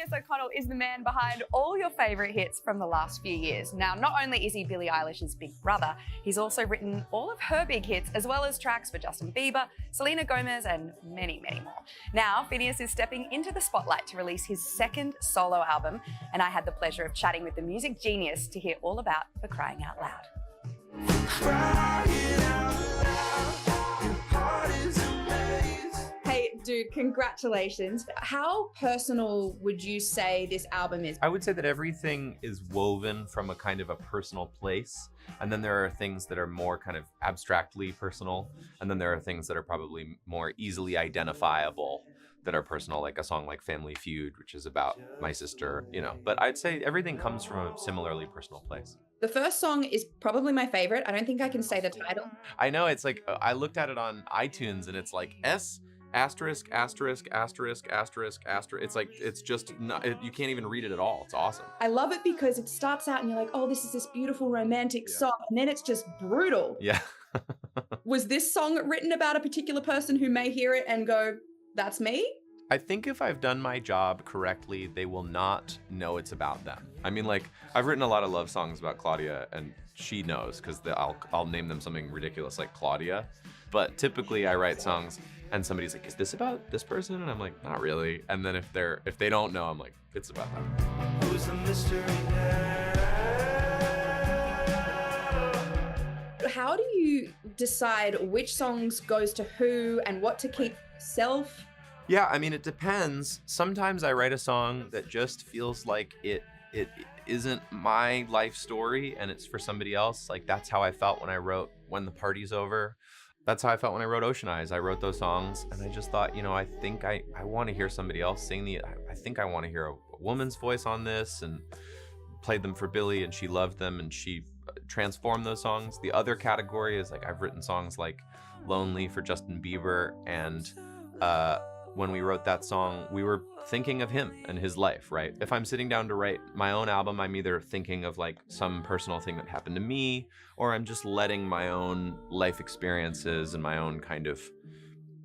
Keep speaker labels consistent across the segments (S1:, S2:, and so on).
S1: Finneas O'Connell is the man behind all your favourite hits from the last few years. Now, not only is he Billie Eilish's big brother, he's also written all of her big hits, as well as tracks for Justin Bieber, Selena Gomez, and many, many more. Now, Finneas is stepping into the spotlight to release his second solo album, and I had the pleasure of chatting with the music genius to hear all about For Crying Out Loud.
S2: Crying out loud, your heart is a maze.
S3: Hey, dude, congratulations. How personal would you say this album is?
S4: I would say that everything is woven from a kind of a personal place. And then there are things that are more kind of abstractly personal. And then there are things that are probably more easily identifiable that are personal, like a song like Family Feud, which is about my sister, you know. But I'd say everything comes from a similarly personal place.
S3: The first song is probably my favorite. I don't think I can say the title.
S4: I know, it's like, I looked at it on iTunes and it's like S asterisk asterisk asterisk asterisk asterisk. It's like, it's just not, you can't even read it at all. It's awesome.
S3: I love it because it starts out and you're like, oh, this is this beautiful romantic song. And then it's just brutal.
S4: Yeah.
S3: Was this song written about a particular person who may hear it and go, that's me?
S4: I think if I've done my job correctly, they will not know it's about them. I mean, like, I've written a lot of love songs about Claudia, and she knows, because I'll name them something ridiculous like Claudia. But typically I write songs and somebody's like, is this about this person? And I'm like, not really. And then if they don't know, I'm like, it's about them.
S2: Who's the mystery now?
S3: How do you decide which songs goes to who and what to keep self?
S4: Yeah, I mean, it depends. Sometimes I write a song that just feels like it isn't my life story and it's for somebody else. Like, that's how I felt when I wrote When the Party's Over. That's how I felt when I wrote Ocean Eyes. I wrote those songs and I just thought, you know, I think I want to hear somebody else sing I think I want to hear a woman's voice on this, and played them for Billie and she loved them and she transformed those songs. The other category is like, I've written songs like Lonely for Justin Bieber, and when we wrote that song, we were thinking of him and his life, right? If I'm sitting down to write my own album, I'm either thinking of like some personal thing that happened to me, or I'm just letting my own life experiences and my own kind of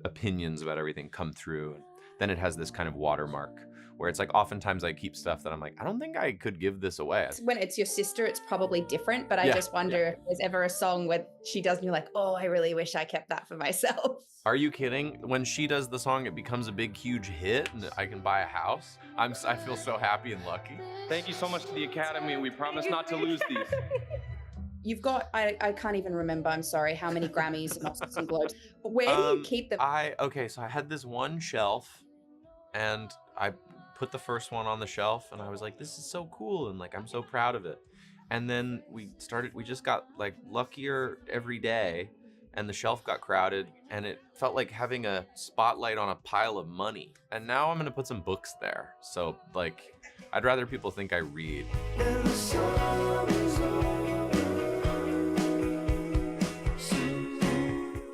S4: opinions about everything come through. Then it has this kind of watermark where it's like, oftentimes I keep stuff that I'm like, I don't think I could give this away.
S3: When it's your sister, it's probably different, but I just wonder if there's ever a song where she does and you're like, oh, I really wish I kept that for myself.
S4: Are you kidding? When she does the song, it becomes a big, huge hit and I can buy a house. I feel so happy and lucky.
S5: Thank you so much to the Academy, and we promise not to lose these.
S3: You've got, I can't even remember, I'm sorry, how many Grammys and Oscars and Globes. But where do you keep them?
S4: Okay, so I had this one shelf and I put the first one on the shelf and I was like, this is so cool, and like, I'm so proud of it. And then we just got like luckier every day, and the shelf got crowded and it felt like having a spotlight on a pile of money. And now I'm gonna put some books there. So like, I'd rather people think I read.
S2: And the song is over.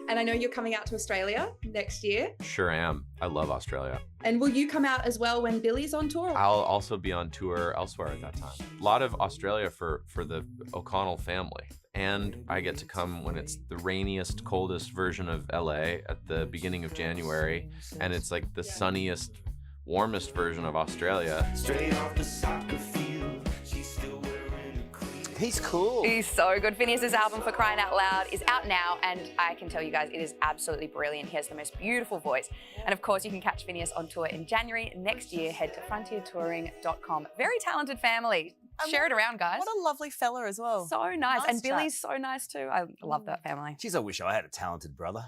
S3: And I know you're coming out to Australia next year.
S4: Sure am. I love Australia.
S3: And will you come out as well when Billie's on tour?
S4: I'll also be on tour elsewhere at that time. A lot of Australia for the O'Connell family. And I get to come when it's the rainiest, coldest version of LA at the beginning of January. And it's like the sunniest, warmest version of Australia.
S2: Straight off the soccer field, she's still wearing a clean.
S6: He's cool.
S1: He's so good. Finneas' album For Crying Out Loud is out now, and I can tell you guys, it is absolutely brilliant. He has the most beautiful voice. And of course, you can catch Finneas on tour in January next year. Head to frontiertouring.com. Very talented family. Share it around, guys.
S7: What a lovely fella as well.
S1: So nice.
S7: Nice
S1: And
S7: chat.
S1: Billie's so nice too. I love that family.
S6: Jeez, I wish I had a talented brother.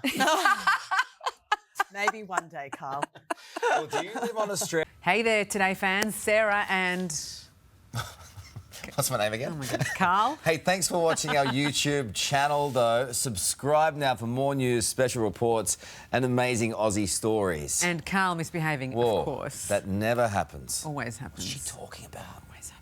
S7: Maybe one day, Carl.
S6: Well, do you live on Australia?
S8: Hey there, Today fans. Sarah and...
S6: What's my name again?
S8: Oh my goodness, Carl.
S6: Hey, thanks for watching our YouTube channel, though. Subscribe now for more news, special reports, and amazing Aussie stories.
S8: And Carl misbehaving,
S6: Whoa,
S8: of course.
S6: that never happens.
S8: Always happens.
S6: What's she talking about?
S8: Always happens.